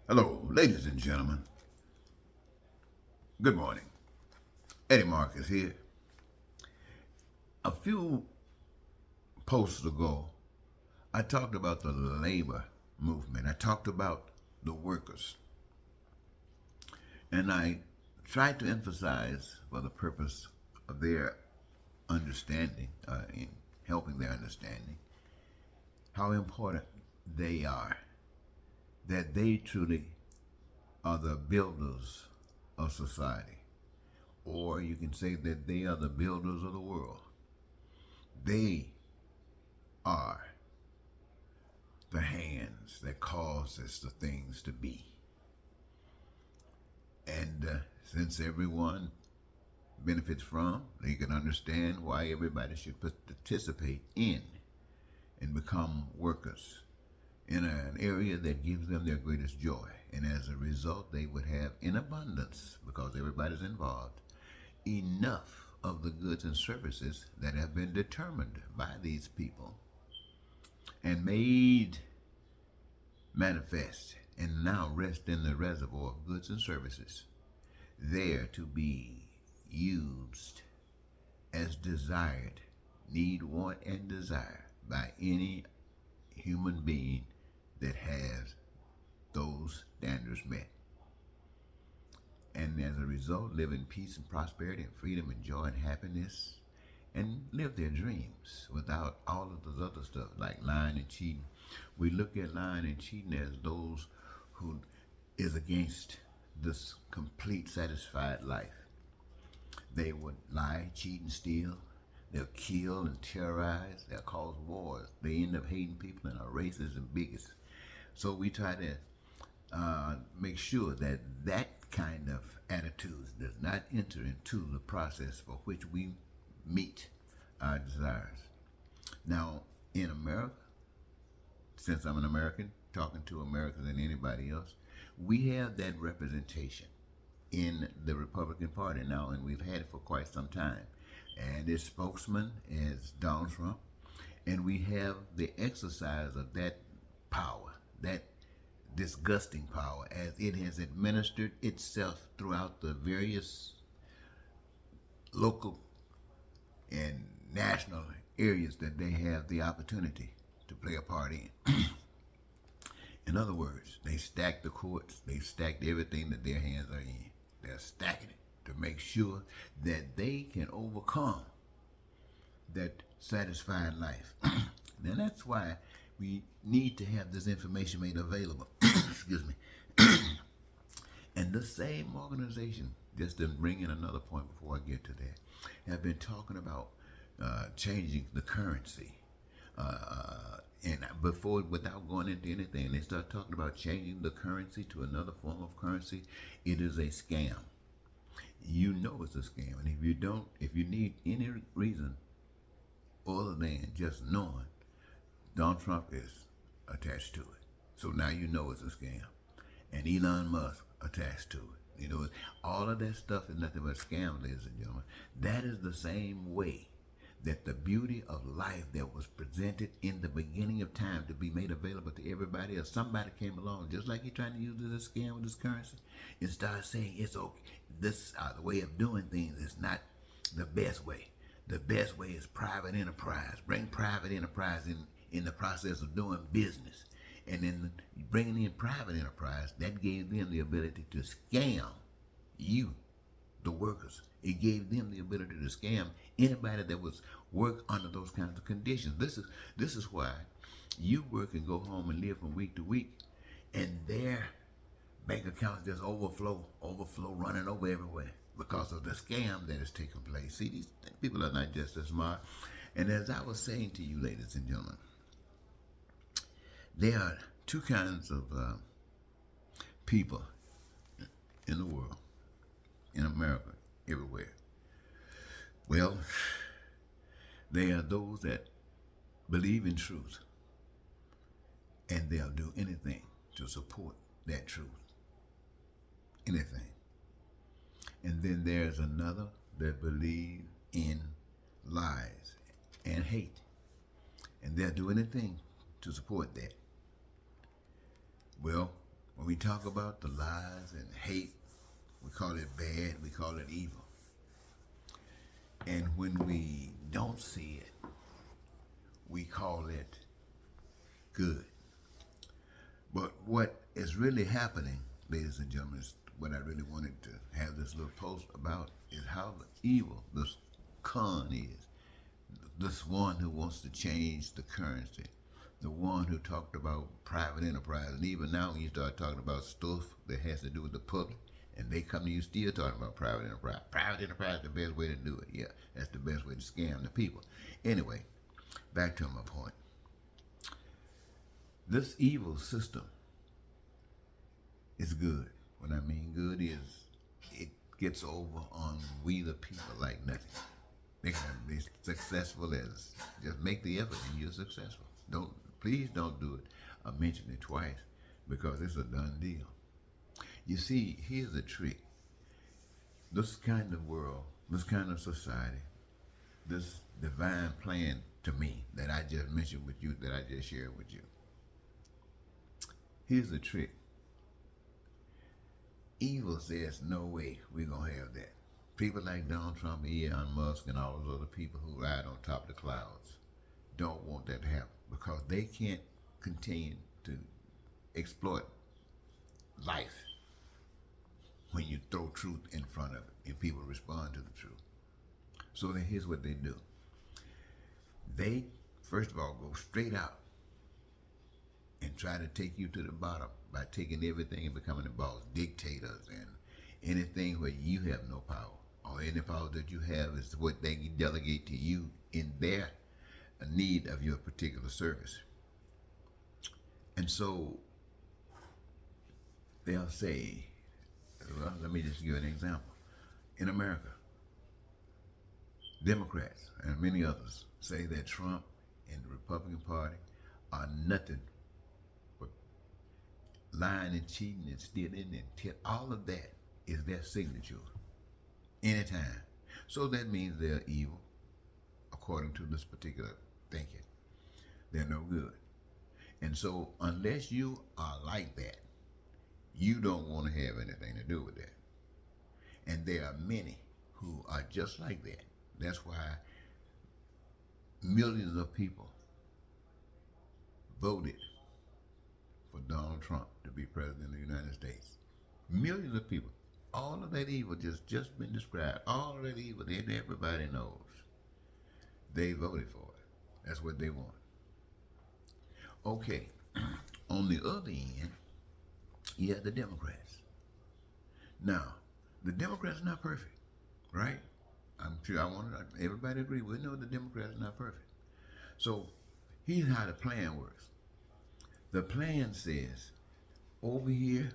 Hello, ladies and gentlemen. Good morning. Eddie Marcus here. A few posts ago, I talked about the labor movement. I talked about the workers. And I tried to emphasize, for the purpose of their understanding, in helping their understanding, how important they are. That they truly are the builders of society. Or you can say that they are the builders of the world. They are the hands that causes the things to be. And since everyone benefits from, they can understand why everybody should participate in and become workers in an area that gives them their greatest joy. And as a result, they would have in abundance, because everybody's involved, enough of the goods and services that have been determined by these people and made manifest and now rest in the reservoir of goods and services, there to be used as desired, need, want, and desire by any human being that has those standards met. And as a result, live in peace and prosperity and freedom and joy and happiness and live their dreams without all of this other stuff like lying and cheating. We look at lying and cheating as those who is against this complete satisfied life. They would lie, cheat, and steal. They'll kill and terrorize. They'll cause wars. They end up hating people and are racist and bigots. So we try to make sure that that kind of attitude does not enter into the process for which we meet our desires. Now, in America, since I'm an American, talking to Americans and anybody else, we have that representation in the Republican Party now, and we've had it for quite some time. And its spokesman is Donald Trump, and we have the exercise of that power, that disgusting power, as it has administered itself throughout the various local and national areas that they have the opportunity to play a part in. In other words, they stacked the courts, they stacked everything that their hands are in. They're stacking it to make sure that they can overcome that satisfied life. Now that's why we need to have this information made available. Excuse me. And the same organization, just to bring in another point before I get to that, have been talking about changing the currency. And before, without going into anything, they start talking about changing the currency to another form of currency. It is a scam. You know it's a scam, and if you need any reason other than just knowing Donald Trump is attached to it, so now you know it's a scam, and Elon Musk attached to it. You know, all of that stuff is nothing but a scam, ladies and gentlemen. That is the same way that the beauty of life that was presented in the beginning of time to be made available to everybody else, somebody came along, just like you're trying to use this as a scam with this currency, and started saying it's okay. This the way of doing things is not the best way. The best way is private enterprise. Bring private enterprise in the process of doing business. And then bringing in private enterprise, that gave them the ability to scam you, the workers. It gave them the ability to scam anybody that was work under those kinds of conditions. This is why you work and go home and live from week to week, and their bank accounts just overflow, running over everywhere because of the scam that is taking place. See, these people are not just as smart. And as I was saying to you, ladies and gentlemen, there are two kinds of people in the world, in America, everywhere. Well, they are those that believe in truth, and they'll do anything to support that truth. Anything. And then there's another that believe in lies and hate, and they'll do anything to support that. Well, when we talk about the lies and hate, we call it bad, we call it evil. And when we don't see it, we call it good. But what is really happening, ladies and gentlemen, is what I really wanted to have this little post about is how evil this con is. This one who wants to change the currency. The one who talked about private enterprise. And even now when you start talking about stuff that has to do with the public, and they come to you still talking about private enterprise. Private enterprise is the best way to do it. Yeah, that's the best way to scam the people. Anyway, back to my point. This evil system is good. What I mean good is it gets over on we the people like nothing. They can be successful as just make the effort and you're successful. Please don't do it or mention it twice because it's a done deal. You see, here's the trick. This kind of world, this kind of society, this divine plan to me that I just mentioned with you, that I just shared with you. Here's the trick. Evil says, no way we're going to have that. People like Donald Trump, Elon Musk, and all those other people who ride on top of the clouds don't want that to happen because they can't continue to exploit life when you throw truth in front of it and people respond to the truth. So then here's what they do. They, first of all, go straight out and try to take you to the bottom by taking everything and becoming the boss, dictators, and anything where you have no power, or any power that you have is what they delegate to you in their need of your particular service. And so they'll say, well, let me just give an example. In America, Democrats and many others say that Trump and the Republican Party are nothing but lying and cheating and stealing and all of that is their signature anytime. So that means they're evil, according to this particular thinking. They're no good. And so unless you are like that, you don't want to have anything to do with that. And there are many who are just like that. That's why millions of people voted for Donald Trump to be president of the United States. Millions of people. All of that evil just been described. All of that evil that everybody knows. They voted for it. That's what they want. Okay. On the other end, you have the Democrats. Now, the Democrats are not perfect, right? I'm sure everybody agree. We know the Democrats are not perfect. So here's how the plan works. The plan says, over here,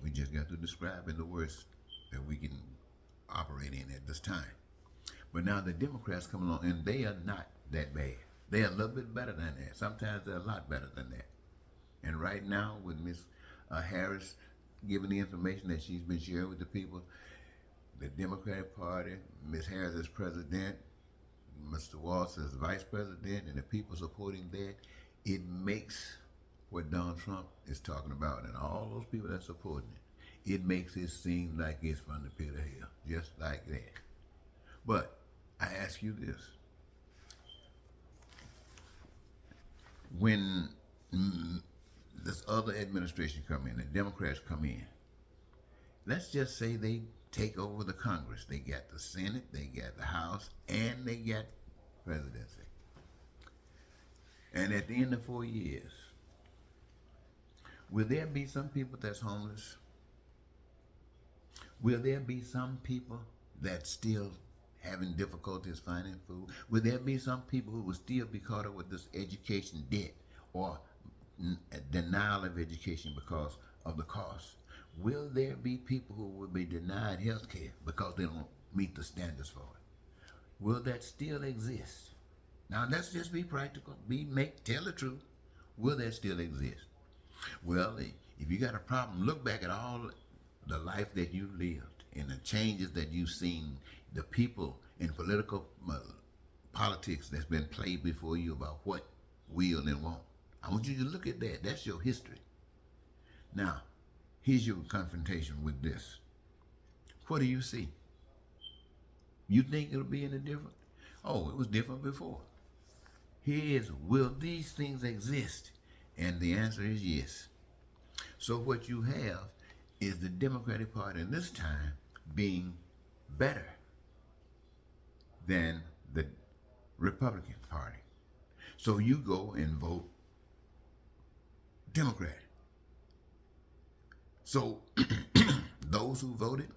we just got to describe in the words that we can operate in at this time. But now the Democrats come along and they are not that bad. They're a little bit better than that. Sometimes they're a lot better than that. And right now, with Ms. Harris giving the information that she's been sharing with the people, the Democratic Party, Ms. Harris is president, Mr. Walz is vice president, and the people supporting that, it makes what Donald Trump is talking about and all those people that are supporting it makes it seem like it's from the pit of hell, just like that. But I ask you this. When this other administration come in, the Democrats come in, let's just say they take over the Congress. They got the Senate, they got the House, and they got presidency. And at the end of 4 years, will there be some people that's homeless? Will there be some people that's still having difficulties finding food? Will there be some people who will still be caught up with this education debt or denial of education because of the cost? Will there be people who will be denied health care because they don't meet the standards for it? Will that still exist? Now let's just be practical, tell the truth. Will that still exist? Well, if you got a problem, look back at all the life that you lived and the changes that you've seen, the people in politics that's been played before you about what will and won't. I want you to look at that. That's your history. Now, Here's your confrontation with this. What do you see? You think it'll be any different? Oh, it was different before. Here is, will these things exist? And the answer is yes. So what you have is the Democratic Party in this time being better than the Republican Party. So you go and vote Democrat. So those who voted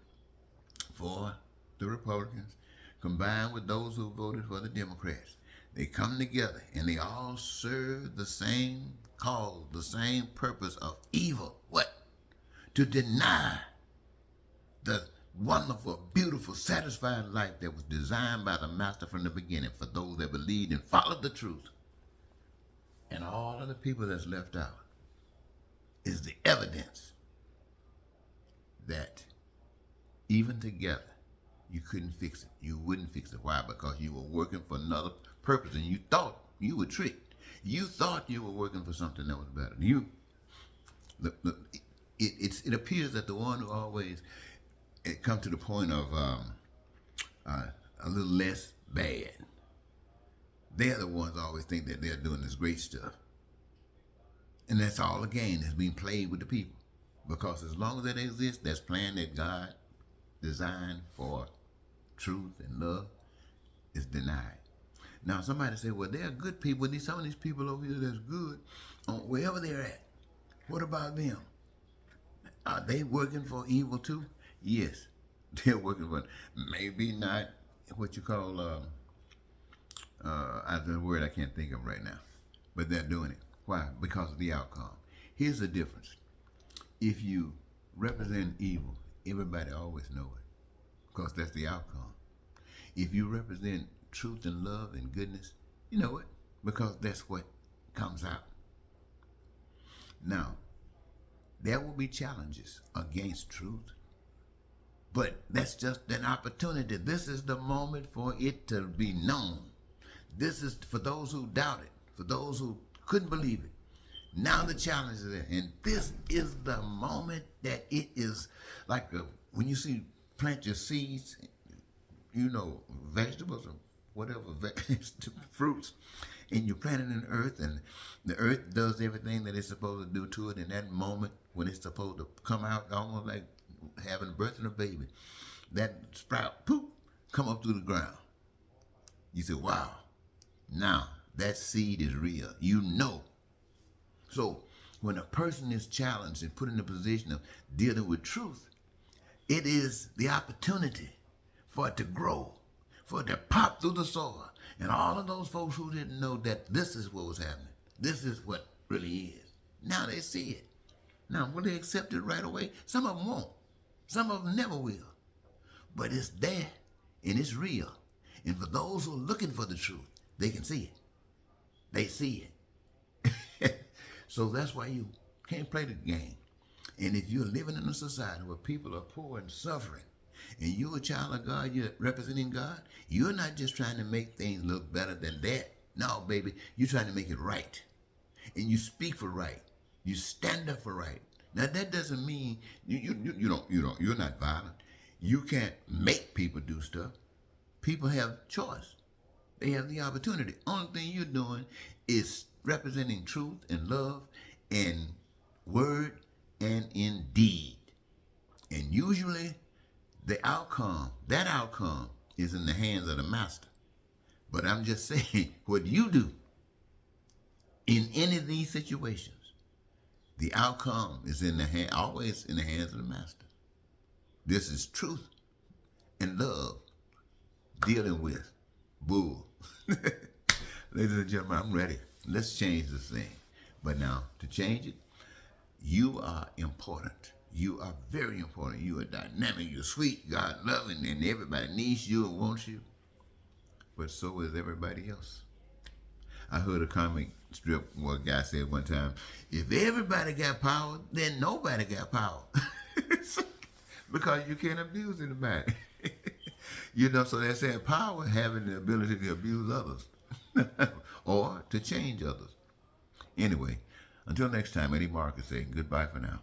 for the Republicans combined with those who voted for the Democrats, they come together and they all serve the same cause, the same purpose of evil. What? To deny the wonderful, beautiful, satisfying life that was designed by the Master from the beginning for those that believed and followed the truth. And all of the people that's left out is the evidence that even together you couldn't fix it. You wouldn't fix it. Why? Because you were working for another purpose and you thought you were tricked. You thought you were working for something that was better. It appears that the one who always come to the point of a little less bad, they're the ones that always think that they're doing this great stuff. And that's all a game that's being played with the people. Because as long as that exists, that's plan that God designed for truth and love is denied. Now somebody say, well, there are good people. Some of these people over here that's good, wherever they're at. What about them? Are they working for evil too? Yes, they're working for, maybe not what you call, the word I can't think of right now, but they're doing it. Why? Because of the outcome. Here's the difference. If you represent evil, everybody always know it, because that's the outcome. If you represent truth and love and goodness, you know it, because that's what comes out. Now, there will be challenges against truth, but that's just an opportunity. This is the moment for it to be known. This is for those who doubt it, for those who couldn't believe it. Now the challenge is there, and this is the moment that it is like when you plant your seeds, vegetables or whatever, fruits, and you plant it in the earth, and the earth does everything that it's supposed to do to it in that moment when it's supposed to come out, almost like having a birth and a baby. That sprout, poof, come up through the ground. You say, wow, now that seed is real. You know. So when a person is challenged and put in a position of dealing with truth, it is the opportunity for it to grow, for it to pop through the soil. And all of those folks who didn't know that this is what was happening, this is what really is, now they see it. Now, will they accept it right away? Some of them won't. Some of them never will. But it's there, and it's real. And for those who are looking for the truth, they can see it. They see it. So that's why you can't play the game. And if you're living in a society where people are poor and suffering, and you're a child of God, you're representing God, you're not just trying to make things look better than that. No, baby, you're trying to make it right. And you speak for right. You stand up for right. Now that doesn't mean you're not violent. You can't make people do stuff. People have choice. They have the opportunity. Only thing you're doing is representing truth and love in word and in deed. And usually that outcome is in the hands of the master. But I'm just saying, what you do in any of these situations, the outcome is always in the hands of the master. This is truth and love dealing with bull. Ladies and gentlemen, I'm ready. Let's change this thing. But now, to change it, you are important. You are very important. You are dynamic. You're sweet, God loving, and everybody needs you and wants you. But so is everybody else. I heard a comic strip where a guy said one time, if everybody got power, then nobody got power. Because you can't abuse anybody. So they're saying power, having the ability to abuse others or to change others. Anyway, until next time, Eddie Marcus saying goodbye for now.